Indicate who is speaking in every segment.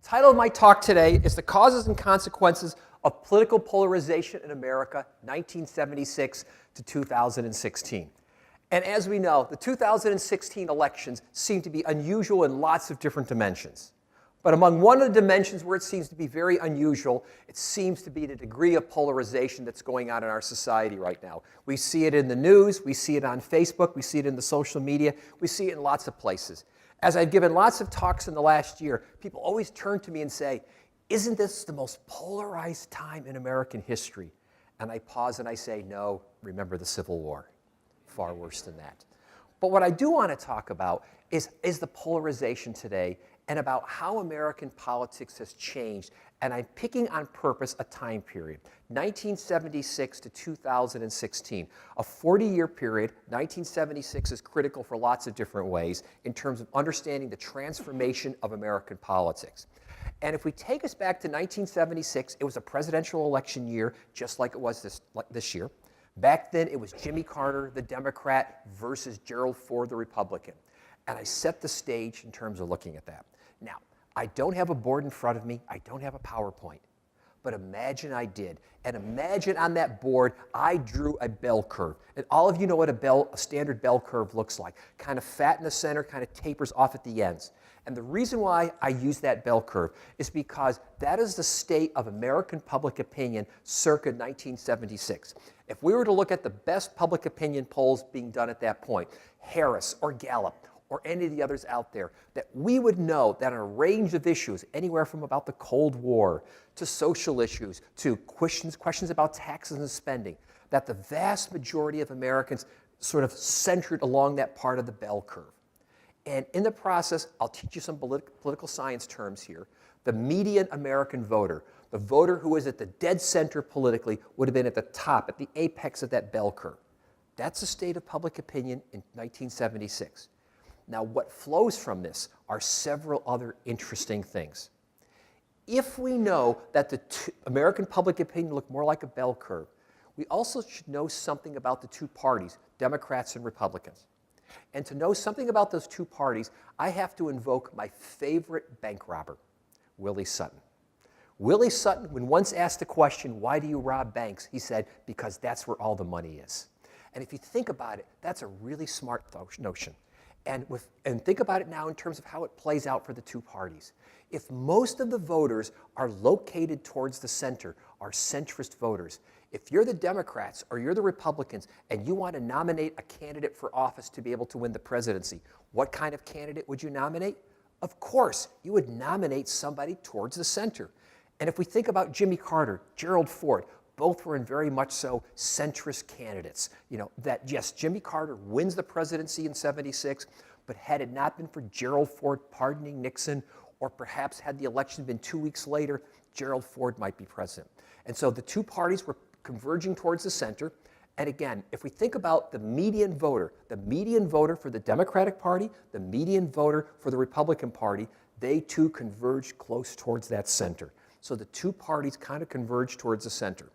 Speaker 1: title of my talk today is The Causes and Consequences of Political Polarization in America, 1976 to 2016. And as we know, the 2016 elections seem to be unusual in lots of different dimensions. But among one of the dimensions where it seems to be very unusual, it seems to be the degree of polarization that's going on in our society right now. We see it in the news, we see it on Facebook, we see it in the social media, we see it in lots of places. As I've given lots of talks in the last year, people always turn to me and say, isn't this the most polarized time in American history? And I pause and I say, no, remember the Civil War. Far worse than that. But what I do want to talk about is the polarization today and about how American politics has changed. And I'm picking on purpose a time period, 1976 to 2016, a 40-year period. 1976 is critical for lots of different ways in terms of understanding the transformation of American politics. And if we take us back to 1976, it was a presidential election year, just like it was this year. Back then, it was Jimmy Carter, the Democrat, versus Gerald Ford, the Republican. And I set the stage in terms of looking at that. Now, I don't have a board in front of me. I don't have a PowerPoint. But imagine I did. And imagine on that board, I drew a bell curve. And all of you know what a standard bell curve looks like. Kind of fat in the center, kind of tapers off at the ends. And the reason why I use that bell curve is because that is the state of American public opinion circa 1976. If we were to look at the best public opinion polls being done at that point, Harris or Gallup or any of the others out there, that we would know that on a range of issues, anywhere from about the Cold War to social issues to questions about taxes and spending, that the vast majority of Americans sort of centered along that part of the bell curve. And in the process, I'll teach you some political science terms here. The median American voter, the voter who is at the dead center politically, would have been at the top, at the apex of that bell curve. That's the state of public opinion in 1976. Now, what flows from this are several other interesting things. If we know that the American public opinion looked more like a bell curve, we also should know something about the two parties, Democrats and Republicans. And to know something about those two parties, I have to invoke my favorite bank robber, Willie Sutton. Willie Sutton, when once asked the question, why do you rob banks? He said, because that's where all the money is. And if you think about it, that's a really smart notion. And think about it now in terms of how it plays out for the two parties. If most of the voters are located towards the center, are centrist voters, if you're the Democrats or you're the Republicans and you want to nominate a candidate for office to be able to win the presidency, what kind of candidate would you nominate? Of course, you would nominate somebody towards the center. And if we think about Jimmy Carter, Gerald Ford, both were in very much so centrist candidates. You know, that yes, Jimmy Carter wins the presidency in '76, but had it not been for Gerald Ford pardoning Nixon, or perhaps had the election been 2 weeks later, Gerald Ford might be president. And so the two parties were converging towards the center. And again, if we think about the median voter for the Democratic Party, the median voter for the Republican Party, they too converged close towards that center. So the two parties kind of converged towards the center.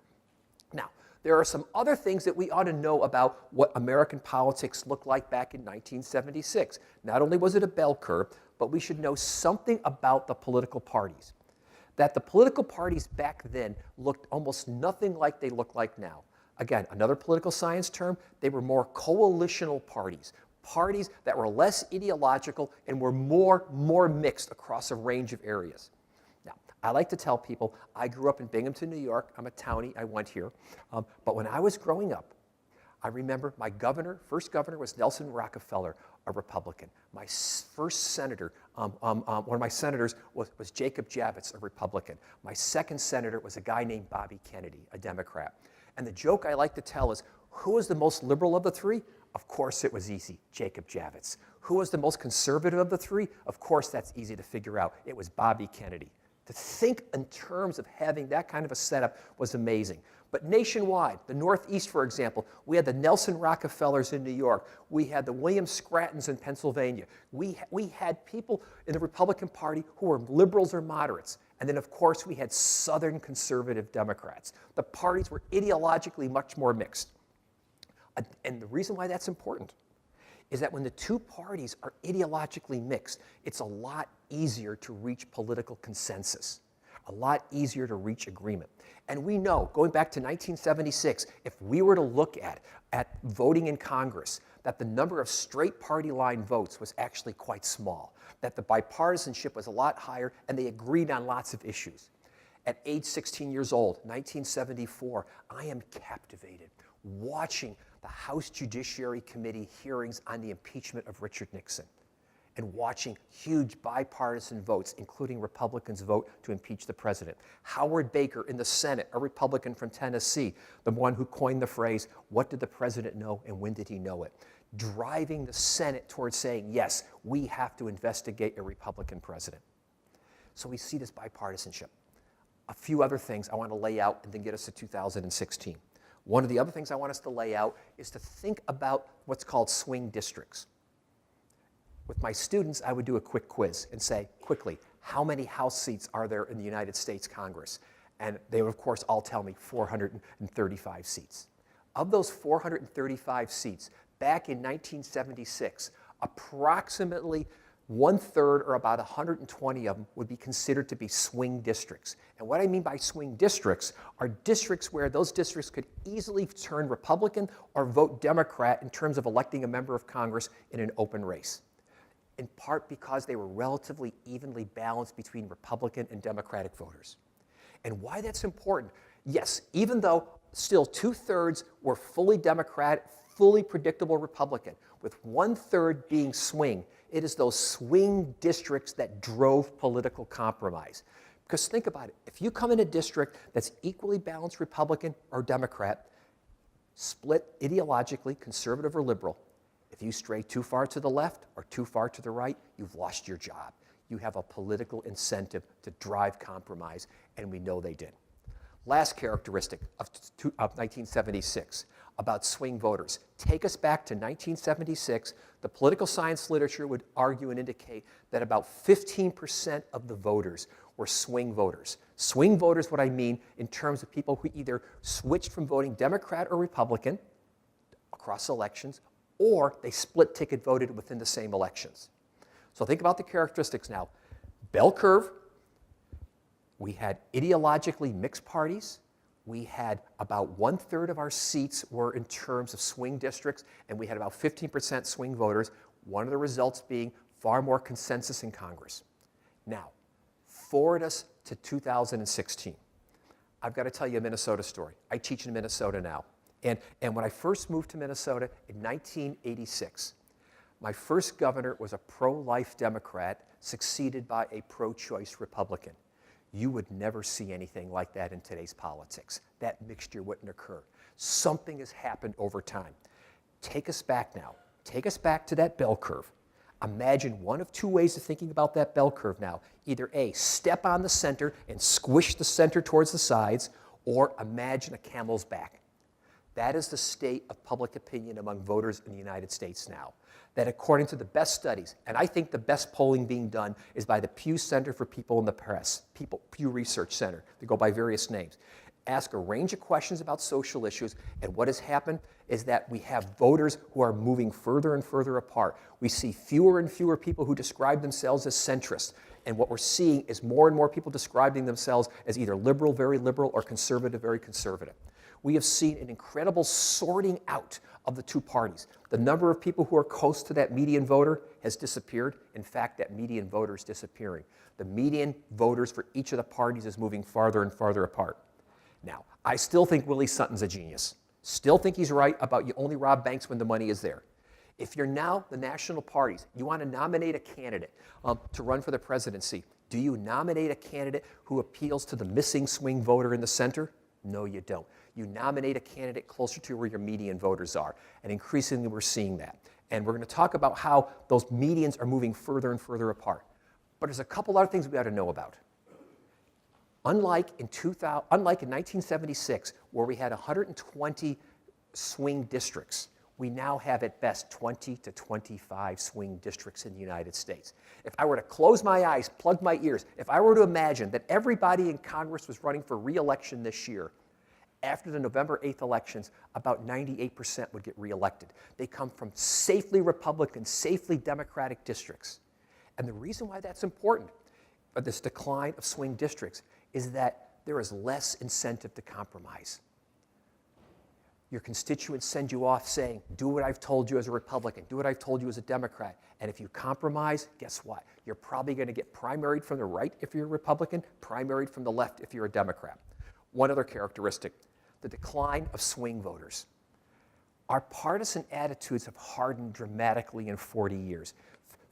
Speaker 1: Now, there are some other things that we ought to know about what American politics looked like back in 1976. Not only was it a bell curve, but we should know something about the political parties. That the political parties back then looked almost nothing like they look like now. Again, another political science term, they were more coalitional parties. Parties that were less ideological and were more mixed across a range of areas. Now, I like to tell people, I grew up in Binghamton, New York. I'm a townie, I went here. But when I was growing up, I remember my first governor was Nelson Rockefeller, a Republican. My first senator, one of my senators was Jacob Javits, a Republican. My second senator was a guy named Bobby Kennedy, a Democrat. And the joke I like to tell is, who was the most liberal of the three? Of course it was easy, Jacob Javits. Who was the most conservative of the three? Of course that's easy to figure out. It was Bobby Kennedy. To think in terms of having that kind of a setup was amazing. But nationwide, the Northeast, for example, we had the Nelson Rockefellers in New York. We had the William Scrattons in Pennsylvania. We had people in the Republican Party who were liberals or moderates. And then, of course, we had Southern conservative Democrats. The parties were ideologically much more mixed. And the reason why that's important is that when the two parties are ideologically mixed, it's a lot easier to reach political consensus, a lot easier to reach agreement. And we know, going back to 1976, if we were to look at voting in Congress, that the number of straight party line votes was actually quite small, that the bipartisanship was a lot higher, and they agreed on lots of issues. At age 16 years old, 1974, I am captivated watching the House Judiciary Committee hearings on the impeachment of Richard Nixon and watching huge bipartisan votes, including Republicans vote to impeach the president. Howard Baker in the Senate, a Republican from Tennessee, the one who coined the phrase, what did the president know and when did he know it? Driving the Senate towards saying, yes, we have to investigate a Republican president. So we see this bipartisanship. A few other things I want to lay out and then get us to 2016. One of the other things I want us to lay out is to think about what's called swing districts. With my students, I would do a quick quiz and say, quickly, how many House seats are there in the United States Congress? And they would, of course, all tell me 435 seats. Of those 435 seats, back in 1976, approximately 1/3, or about 120 of them, would be considered to be swing districts. And what I mean by swing districts are districts where those districts could easily turn Republican or vote Democrat in terms of electing a member of Congress in an open race, in part because they were relatively evenly balanced between Republican and Democratic voters. And why that's important, yes, even though still 2/3 were fully Democratic, fully predictable Republican, with 1/3 being swing, it is those swing districts that drove political compromise. Because think about it, if you come in a district that's equally balanced Republican or Democrat, split ideologically, conservative or liberal, if you stray too far to the left or too far to the right, you've lost your job. You have a political incentive to drive compromise, and we know they did. Last characteristic of 1976 about swing voters. Take us back to 1976. The political science literature would argue and indicate that about 15% of the voters were swing voters. Swing voters, what I mean in terms of people who either switched from voting Democrat or Republican across elections, or they split ticket voted within the same elections. So think about the characteristics now. Bell curve. We had ideologically mixed parties. We had about 1/3 of our seats were in terms of swing districts, and we had about 15% swing voters, one of the results being far more consensus in Congress. Now, forward us to 2016. I've got to tell you a Minnesota story. I teach in Minnesota now. And when I first moved to Minnesota in 1986, my first governor was a pro-life Democrat succeeded by a pro-choice Republican. You would never see anything like that in today's politics. That mixture wouldn't occur. Something has happened over time. Take us back now. Take us back to that bell curve. Imagine one of two ways of thinking about that bell curve now. Either A, step on the center and squish the center towards the sides, or imagine a camel's back. That is the state of public opinion among voters in the United States now. That according to the best studies, and I think the best polling being done is by the Pew Center for People in the Press, Pew Research Center, they go by various names, ask a range of questions about social issues, and what has happened is that we have voters who are moving further and further apart. We see fewer and fewer people who describe themselves as centrist, and what we're seeing is more and more people describing themselves as either liberal, very liberal, or conservative, very conservative. We have seen an incredible sorting out of the two parties. The number of people who are close to that median voter has disappeared. In fact, that median voter is disappearing. The median voters for each of the parties is moving farther and farther apart. Now, I still think Willie Sutton's a genius. Still think he's right about you only rob banks when the money is there. If you're now the national parties, you want to nominate a candidate to run for the presidency, do you nominate a candidate who appeals to the missing swing voter in the center? No, you don't. You nominate a candidate closer to where your median voters are. And increasingly, we're seeing that. And we're going to talk about how those medians are moving further and further apart. But there's a couple other things we ought to know about. Unlike in 1976, where we had 120 swing districts, we now have at best 20 to 25 swing districts in the United States. If I were to close my eyes, plug my ears, if I were to imagine that everybody in Congress was running for re-election this year, After the November 8th elections, about 98% would get reelected. They come from safely Republican, safely Democratic districts. And the reason why that's important, this decline of swing districts, is that there is less incentive to compromise. Your constituents send you off saying, do what I've told you as a Republican, do what I've told you as a Democrat. And if you compromise, guess what? You're probably going to get primaried from the right if you're a Republican, primaried from the left if you're a Democrat. One other characteristic, the decline of swing voters. Our partisan attitudes have hardened dramatically in 40 years.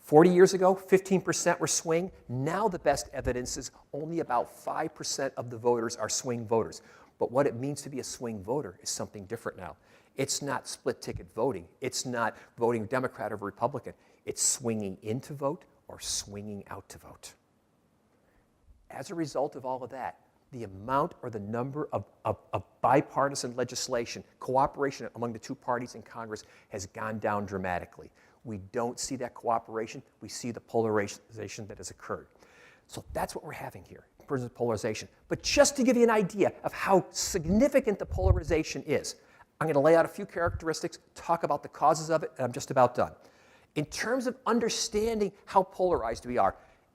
Speaker 1: 40 years ago, 15% were swing. Now the best evidence is only about 5% of the voters are swing voters. But what it means to be a swing voter is something different now. It's not split ticket voting. It's not voting Democrat or Republican. It's swinging in to vote or swinging out to vote. As a result of all of that, the amount or the number of bipartisan legislation, cooperation among the two parties in Congress has gone down dramatically. We don't see that cooperation. We see the polarization that has occurred. So that's what we're having here in terms of polarization. But just to give you an idea of how significant the polarization is, I'm going to lay out a few characteristics, talk about the causes of it, and I'm just about done. In terms of understanding how polarized we are,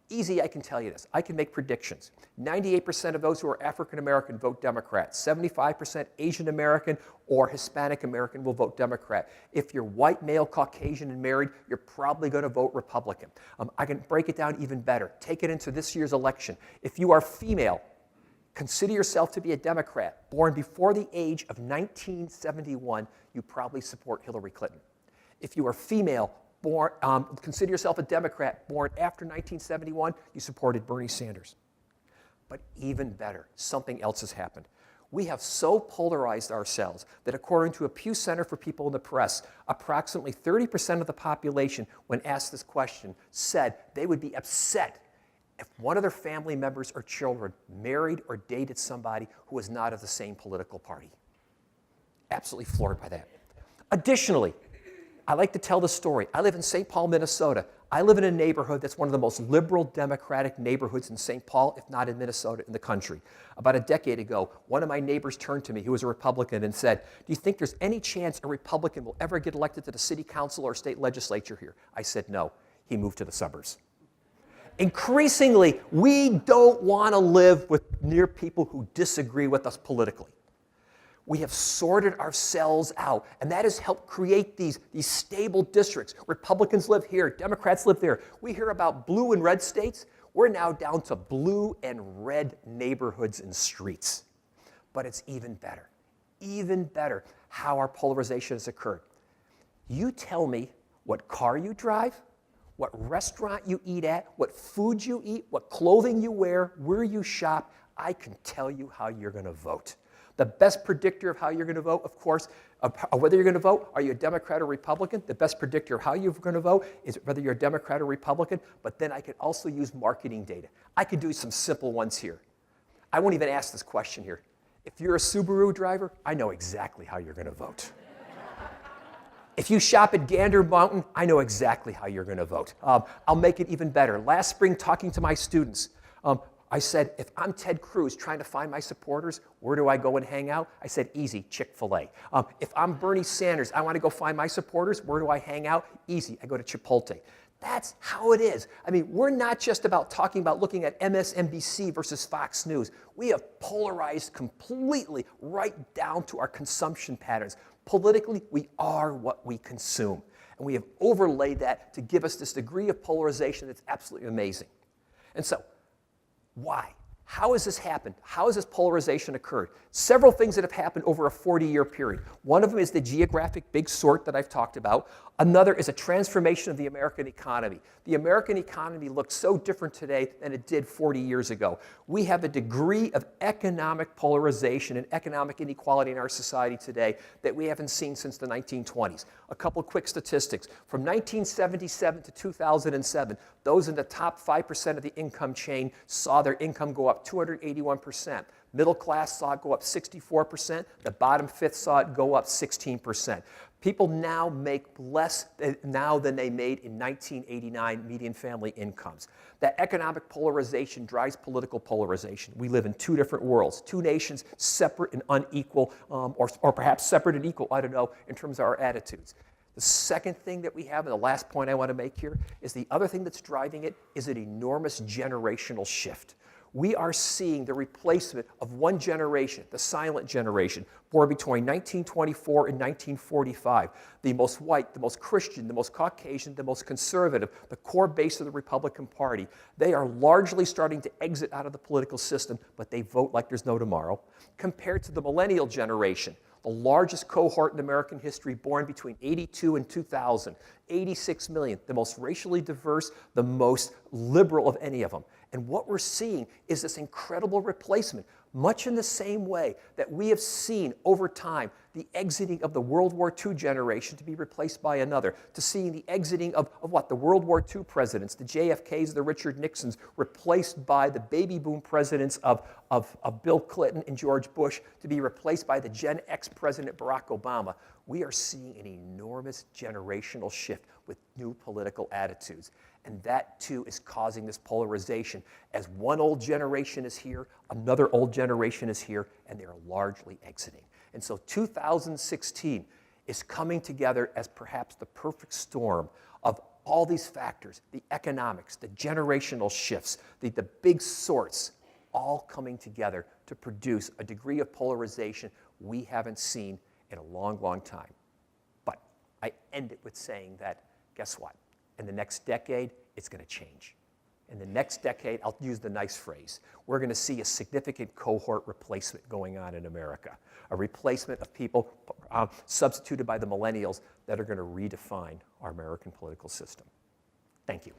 Speaker 1: easy, I can tell you this. I can make predictions. 98% of those who are African American vote Democrat. 75% Asian American or Hispanic American will vote Democrat. If you're white, male, Caucasian, and married, you're probably going to vote Republican. I can break it down even better. Take it into this year's election. If you are female, consider yourself to be a Democrat. Born before the age of 1971, you probably support Hillary Clinton. If you are female, consider yourself a Democrat, born after 1971, you supported Bernie Sanders. But even better, something else has happened. We have so polarized ourselves that according to a Pew Center for People in the Press, approximately 30% of the population, when asked this question, said they would be upset if one of their family members or children married or dated somebody who was not of the same political party. Absolutely floored by that. Additionally, I like to tell the story. I live in St. Paul, Minnesota. I live in a neighborhood that's one of the most liberal Democratic neighborhoods in St. Paul, if not in Minnesota, in the country. About a decade ago, one of my neighbors turned to me, who was a Republican, and said, do you think there's any chance a Republican will ever get elected to the city council or state legislature here? I said, no. He moved to the suburbs. Increasingly, we don't want to live near people who disagree with us politically. We have sorted ourselves out, and that has helped create these stable districts. Republicans live here, Democrats live there. We hear about blue and red states. We're now down to blue and red neighborhoods and streets. But it's even better how our polarization has occurred. You tell me what car you drive, what restaurant you eat at, what food you eat, what clothing you wear, where you shop, I can tell you how you're going to vote. The best predictor of how you're going to vote, of course, whether you're going to vote, are you a Democrat or Republican? The best predictor of how you're going to vote is whether you're a Democrat or Republican, but then I can also use marketing data. I could do some simple ones here. I won't even ask this question here. If you're a Subaru driver, I know exactly how you're going to vote. If you shop at Gander Mountain, I know exactly how you're going to vote. I'll make it even better. Last spring, talking to my students, I said, if I'm Ted Cruz trying to find my supporters, where do I go and hang out? I said, easy, Chick-fil-A. If I'm Bernie Sanders, I want to go find my supporters, where do I hang out? Easy, I go to Chipotle. That's how it is. I mean, we're not just talking about looking at MSNBC versus Fox News. We have polarized completely right down to our consumption patterns. Politically, we are what we consume. And we have overlaid that to give us this degree of polarization that's absolutely amazing. And so, why? How has this happened? How has this polarization occurred? Several things that have happened over a 40-year period. One of them is the geographic big sort that I've talked about. Another is a transformation of the American economy. The American economy looks so different today than it did 40 years ago. We have a degree of economic polarization and economic inequality in our society today that we haven't seen since the 1920s. A couple quick statistics. From 1977 to 2007, those in the top 5% of the income chain saw their income go up 281%. Middle class saw it go up 64%. The bottom fifth saw it go up 16%. People now make less now than they made in 1989 median family incomes. That economic polarization drives political polarization. We live in two different worlds, two nations separate and unequal, or perhaps separate and equal, I don't know, in terms of our attitudes. The second thing that we have, and the last point I want to make here, is the other thing that's driving it is an enormous generational shift. We are seeing the replacement of one generation, the silent generation, born between 1924 and 1945, the most white, the most Christian, the most Caucasian, the most conservative, the core base of the Republican Party. They are largely starting to exit out of the political system, but they vote like there's no tomorrow, compared to the millennial generation, the largest cohort in American history, born between 82 and 2000, 86 million, the most racially diverse, the most liberal of any of them. And what we're seeing is this incredible replacement, much in the same way that we have seen over time the exiting of the World War II generation to be replaced by another, to seeing the exiting of what? The World War II presidents, the JFKs, the Richard Nixons, replaced by the baby boom presidents of Bill Clinton and George Bush, to be replaced by the Gen X president Barack Obama. We are seeing an enormous generational shift with new political attitudes. And that, too, is causing this polarization. As one old generation is here, another old generation is here, and they are largely exiting. And so 2016 is coming together as perhaps the perfect storm of all these factors, the economics, the generational shifts, the big sorts, all coming together to produce a degree of polarization we haven't seen in a long, long time. But I end it with saying that, guess what? In the next decade, it's going to change. In the next decade, I'll use the nice phrase, we're going to see a significant cohort replacement going on in America, a replacement of people substituted by the millennials that are going to redefine our American political system. Thank you.